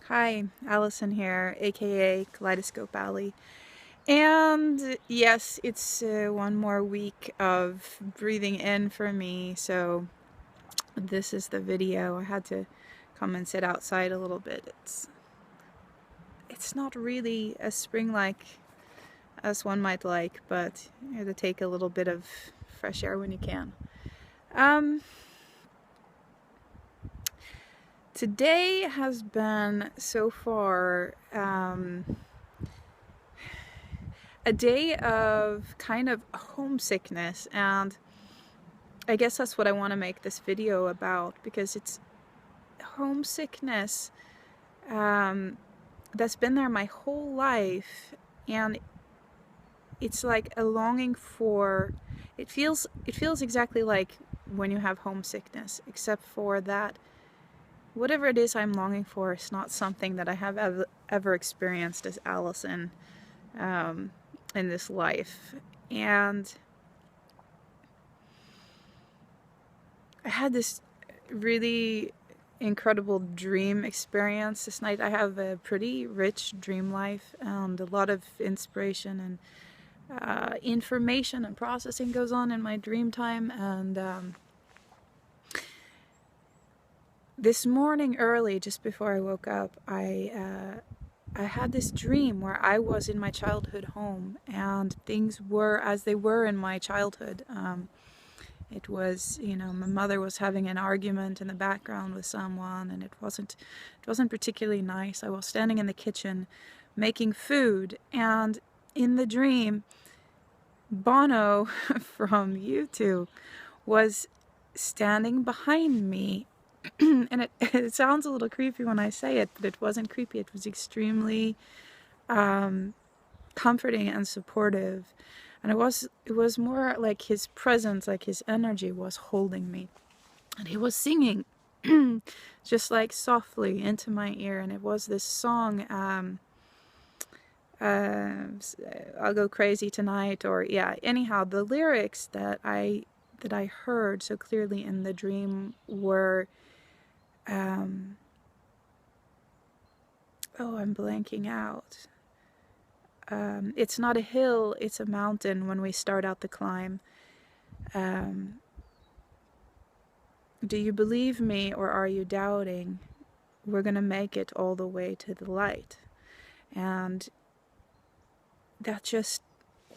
Hi, Allison here, aka Kaleidoscopeallie. And yes, it's one more week of breathing in for me, so this is the video. I had to come and sit outside a little bit. It's not really as spring-like as one might like, but you have to take a little bit of fresh air when you can. Today has been so far a day of kind of homesickness, and I guess that's what I want to make this video about, because it's homesickness that's been there my whole life, and it's like a longing for, it feels exactly like when you have homesickness, except for that whatever it is I'm longing for is not something that I have ever experienced as Allison in this life. And I had this really incredible dream experience this night. I have a pretty rich dream life, and a lot of inspiration and information and processing goes on in my dream time. And this morning early, just before I woke up, I had this dream where I was in my childhood home, and things were as they were in my childhood. It was, my mother was having an argument in the background with someone, and it wasn't particularly nice. I was standing in the kitchen making food, and in the dream, Bono from U2 was standing behind me. And it sounds a little creepy when I say it, but it wasn't creepy. It was extremely comforting and supportive. And it was more like his presence, like his energy was holding me. And he was singing just like softly into my ear. And it was this song, I'll Go Crazy Tonight, or anyhow, the lyrics that I heard so clearly in the dream were, I'm blanking out. It's not a hill, it's a mountain when we start out the climb. Do you believe me, or are you doubting? We're gonna make it all the way to the light. And that just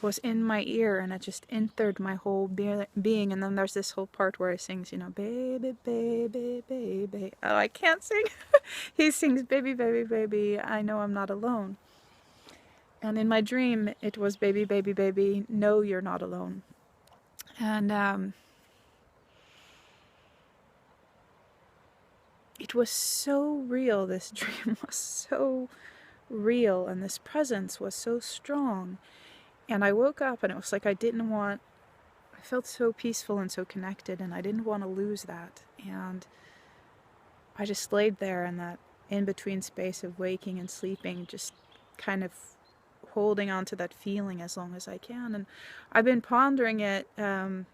was in my ear, and it just entered my whole being. And then there's this whole part where he sings, baby, baby, baby. Oh, I can't sing. He sings, baby, baby, baby, I know I'm not alone. And in my dream, it was baby, baby, baby, no, you're not alone. And it was so real. This dream was so real, and this presence was so strong. And I woke up, and it was like I felt so peaceful and so connected, and I didn't want to lose that. And I just laid there in that in-between space of waking and sleeping, just kind of holding on to that feeling as long as I can. And I've been pondering it a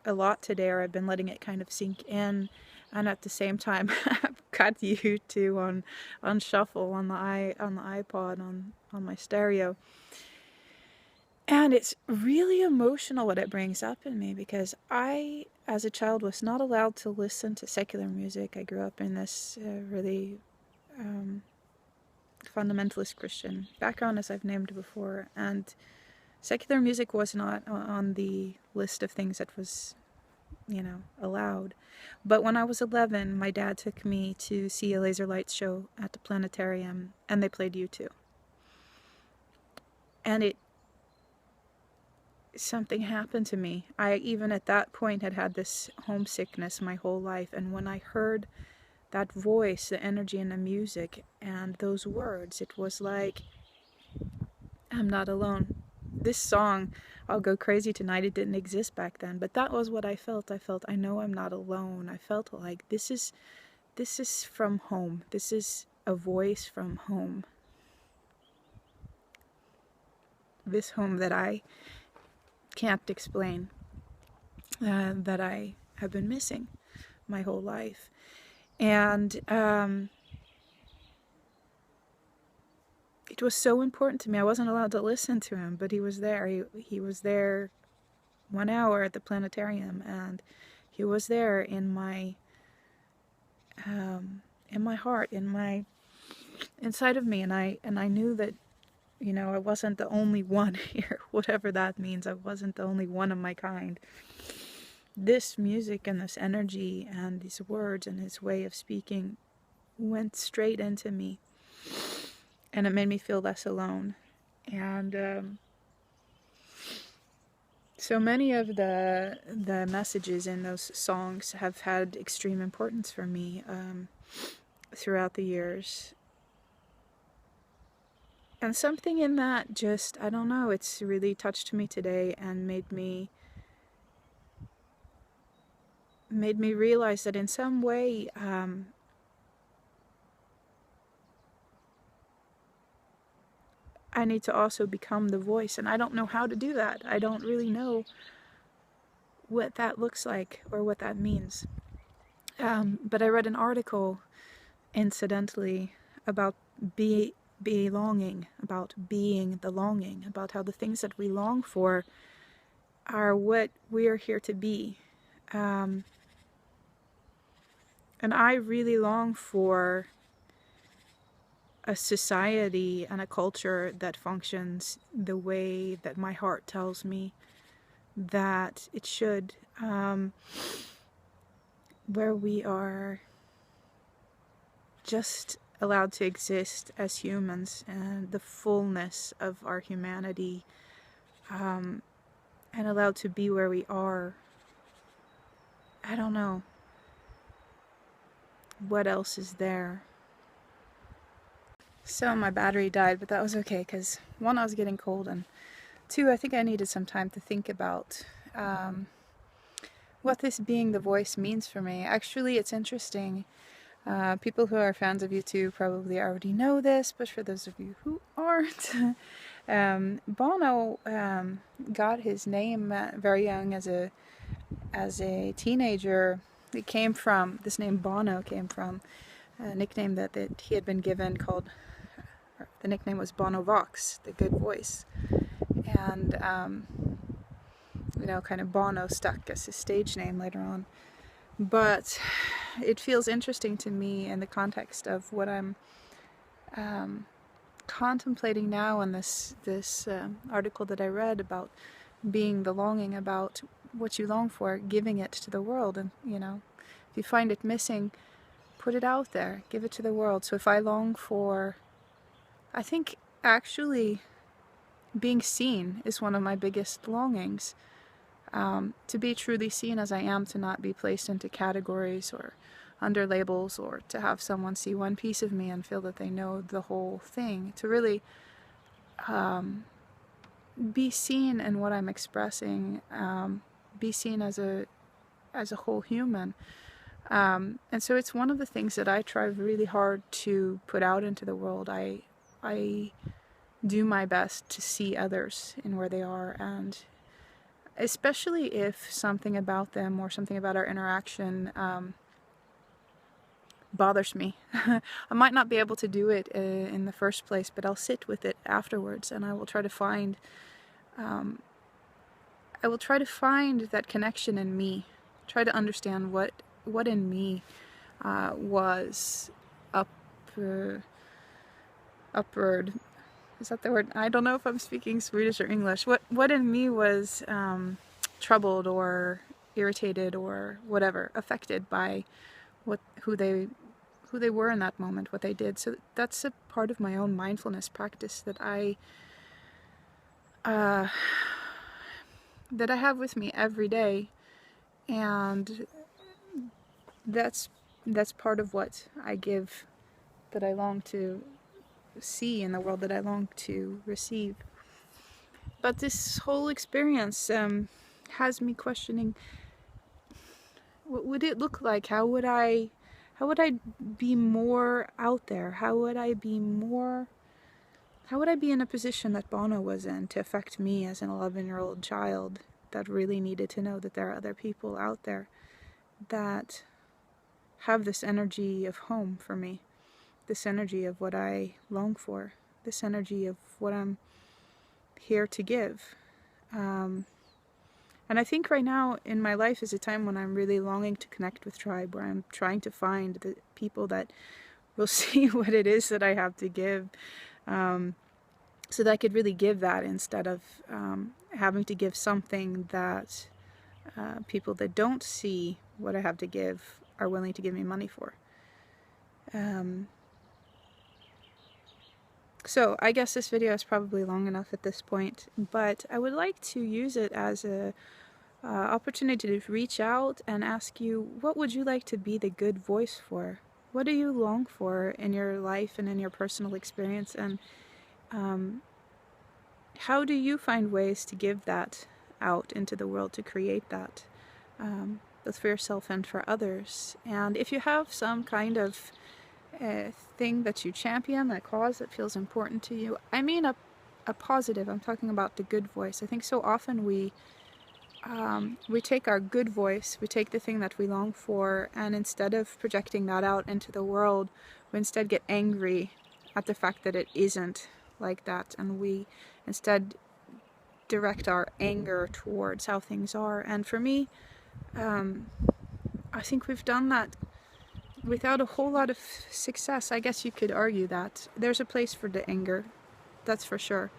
lot today, or I've been letting it kind of sink in. And at the same time, I've got U2 on shuffle on the iPod on my stereo. And it's really emotional what it brings up in me, because I, as a child, was not allowed to listen to secular music. I grew up in this really fundamentalist Christian background, as I've named before, and secular music was not on the list of things that was, allowed. But when I was 11, my dad took me to see a laser lights show at the planetarium, and they played U2. And something happened to me. I, even at that point, had this homesickness my whole life, and when I heard that voice, the energy in the music, and those words, it was like, I'm not alone. This song, I'll Go Crazy Tonight, it didn't exist back then, but that was what I felt. I know I'm not alone. I felt like this is from home. This is a voice from home. This home that I can't explain, that I have been missing my whole life. And it was so important to me. I wasn't allowed to listen to him, but he was there. He was there 1 hour at the planetarium, and he was there in my heart, inside of me, and I knew that, you know, I wasn't the only one here, whatever that means. I wasn't the only one of my kind. This music and this energy and these words and his way of speaking went straight into me, and it made me feel less alone. And so many of the messages in those songs have had extreme importance for me throughout the years. And something in that just, I don't know, it's really touched me today and made me realize that in some way I need to also become the voice, and I don't know how to do that. I don't really know what that looks like or what that means. But I read an article, incidentally, about belonging, about being the longing, about how the things that we long for are what we are here to be. And I really long for a society and a culture that functions the way that my heart tells me that it should, where we are just allowed to exist as humans and the fullness of our humanity, and allowed to be where we are. I don't know what else is there. So my battery died, but that was okay, because 1, I was getting cold, and 2, I think I needed some time to think about what this being the voice means for me. Actually, it's interesting. People who are fans of U2 probably already know this, but for those of you who aren't, Bono got his name very young as a teenager. It came from, this name Bono came from a nickname that he had been given called, the nickname was Bono Vox, the good voice. And, you know, kind of Bono stuck as his stage name later on. But it feels interesting to me in the context of what I'm contemplating now in this article that I read about being the longing, about what you long for, giving it to the world. And, you know, if you find it missing, put it out there, give it to the world. So if I long for, I think actually being seen is one of my biggest longings. To be truly seen as I am, to not be placed into categories or under labels, or to have someone see one piece of me and feel that they know the whole thing. To really be seen in what I'm expressing, be seen as a whole human. And so it's one of the things that I try really hard to put out into the world. I do my best to see others in where they are, and especially if something about them or something about our interaction bothers me. I might not be able to do it in the first place, but I'll sit with it afterwards, and I will try to find that connection in me, try to understand what in me was upward. Is that the word? I don't know if I'm speaking Swedish or English. What in me was troubled or irritated or whatever, affected by who they were in that moment, what they did. So that's a part of my own mindfulness practice that I have with me every day, and that's part of what I give, that I long to see in the world, that I long to receive. But this whole experience has me questioning, what would it look like? How would I be more out there? How would I be in a position that Bono was in to affect me as an 11-year-old child that really needed to know that there are other people out there that have this energy of home for me, this energy of what I long for, this energy of what I'm here to give. And I think right now in my life is a time when I'm really longing to connect with tribe, where I'm trying to find the people that will see what it is that I have to give, so that I could really give that instead of having to give something that people that don't see what I have to give are willing to give me money for. So I guess this video is probably long enough at this point, but I would like to use it as a opportunity to reach out and ask you, what would you like to be the good voice for? What do you long for in your life and in your personal experience? And how do you find ways to give that out into the world, to create that, both for yourself and for others? And if you have some kind of thing that you champion, a cause that feels important to you, I mean a positive, I'm talking about the good voice. I think so often we take our good voice, we take the thing that we long for, and instead of projecting that out into the world, we instead get angry at the fact that it isn't like that, and we instead direct our anger towards how things are. And for me, I think we've done that without a whole lot of success. I guess you could argue that there's a place for the anger, that's for sure.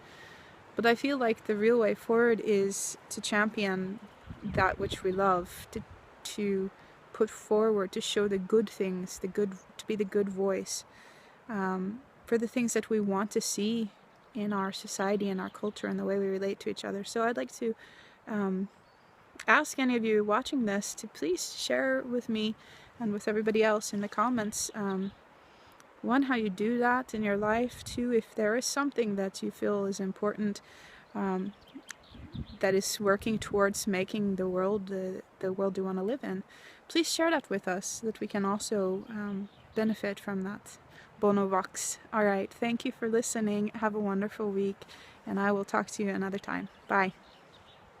But I feel like the real way forward is to champion that which we love, to put forward, to show the good things, to be the good voice for the things that we want to see in our society and our culture and the way we relate to each other. So I'd like to ask any of you watching this to please share with me and with everybody else in the comments, one, how you do that in your life. Two, if there is something that you feel is important, that is working towards making the world the world you want to live in, please share that with us so that we can also benefit from that. Bono Vox. Alright, thank you for listening. Have a wonderful week, and I will talk to you another time. Bye.